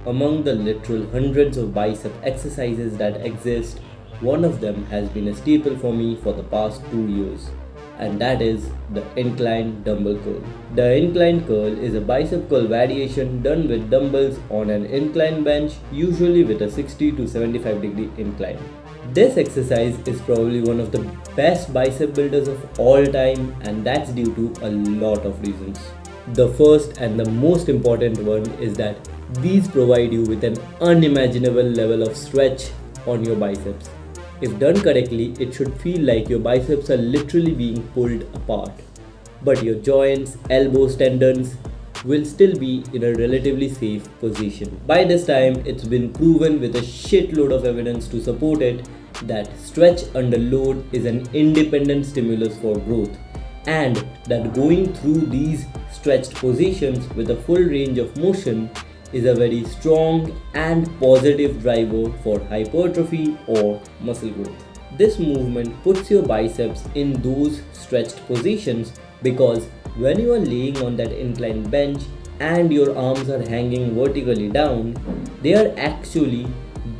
Among the literal hundreds of bicep exercises that exist, one of them has been a staple for me for the past 2 years, and that is the incline dumbbell curl. The incline curl is a bicep curl variation done with dumbbells on an incline bench, usually with a 60 to 75-degree incline. This exercise is probably one of the best bicep builders of all time, and that's due to a lot of reasons. The first and the most important one is that these provide you with an unimaginable level of stretch on your biceps. If done correctly, it should feel like your biceps are literally being pulled apart, but your joints, elbows, tendons will still be in a relatively safe position. By this time, it's been proven with a shitload of evidence to support it that stretch under load is an independent stimulus for growth, and that going through these stretched positions with a full range of motion is a very strong and positive driver for hypertrophy or muscle growth. This movement puts your biceps in those stretched positions because when you are laying on that inclined bench and your arms are hanging vertically down, they are actually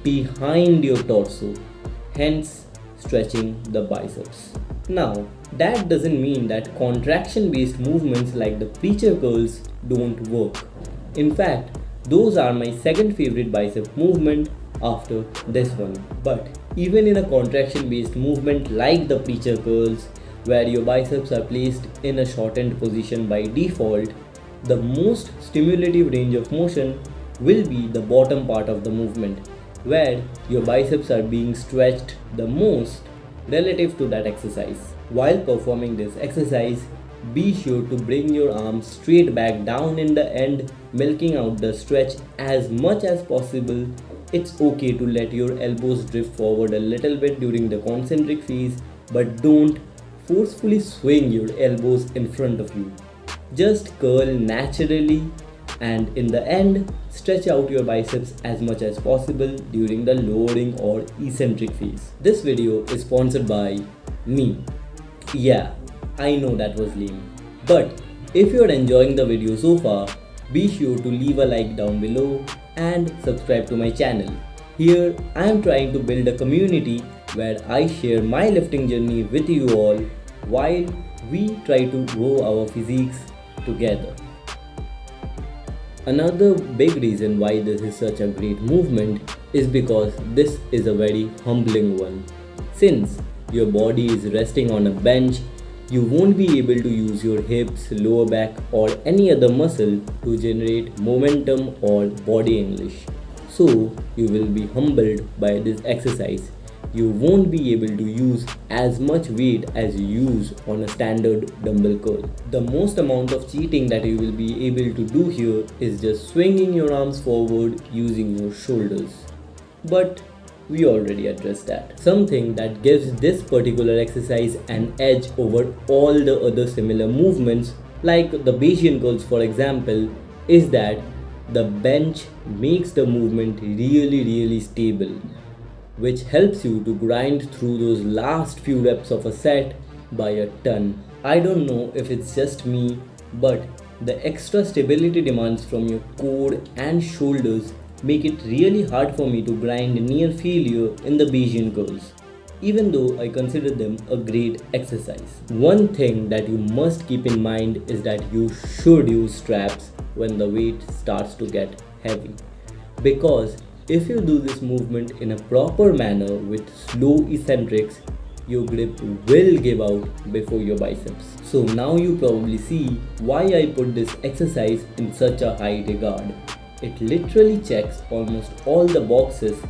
behind your torso, hence stretching the biceps. Now, that doesn't mean that contraction based movements like the preacher curls don't work. In fact, those are my second favorite bicep movement after this one. But even in a contraction based movement like the preacher curls, where your biceps are placed in a shortened position by default, the most stimulative range of motion will be the bottom part of the movement, where your biceps are being stretched the most relative to that exercise. While performing this exercise, be sure to bring your arms straight back down in the end, milking out the stretch as much as possible. It's okay to let your elbows drift forward a little bit during the concentric phase, but don't forcefully swing your elbows in front of you. Just curl naturally, and in the end, stretch out your biceps as much as possible during the lowering or eccentric phase. This video is sponsored by me. Yeah, I know that was lame. But if you are enjoying the video so far, be sure to leave a like down below and subscribe to my channel. Here I am trying to build a community where I share my lifting journey with you all while we try to grow our physiques together. Another big reason why this is such a great movement is because this is a very humbling one. Since your body is resting on a bench, you won't be able to use your hips, lower back or any other muscle to generate momentum or body English. So you will be humbled by this exercise. You won't be able to use as much weight as you use on a standard dumbbell curl. The most amount of cheating that you will be able to do here is just swinging your arms forward using your shoulders. But we already addressed that. Something that gives this particular exercise an edge over all the other similar movements, like the Bayesian curls for example, is that the bench makes the movement really stable, which helps you to grind through those last few reps of a set by a ton. I don't know if it's just me, but the extra stability demands from your core and shoulders make it really hard for me to grind near failure in the Bayesian curls, even though I consider them a great exercise. One thing that you must keep in mind is that you should use straps when the weight starts to get heavy, because if you do this movement in a proper manner with slow eccentrics, your grip will give out before your biceps. So now you probably see why I put this exercise in such a high regard. It literally checks almost all the boxes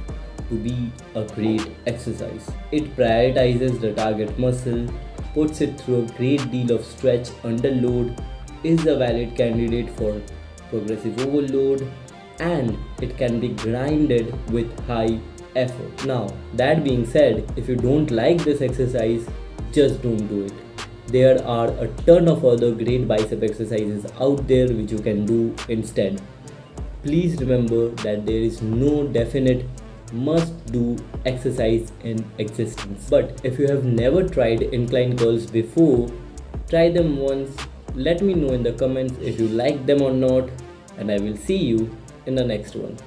to be a great exercise. It prioritizes the target muscle, puts it through a great deal of stretch under load, is a valid candidate for progressive overload, and it can be grinded with high effort. Now, that being said, if you don't like this exercise, just don't do it. There are a ton of other great bicep exercises out there which you can do instead. Please remember that there is no definite must-do exercise in existence. But if you have never tried incline curls before, try them once. Let me know in the comments if you like them or not, and I will see you in the next one.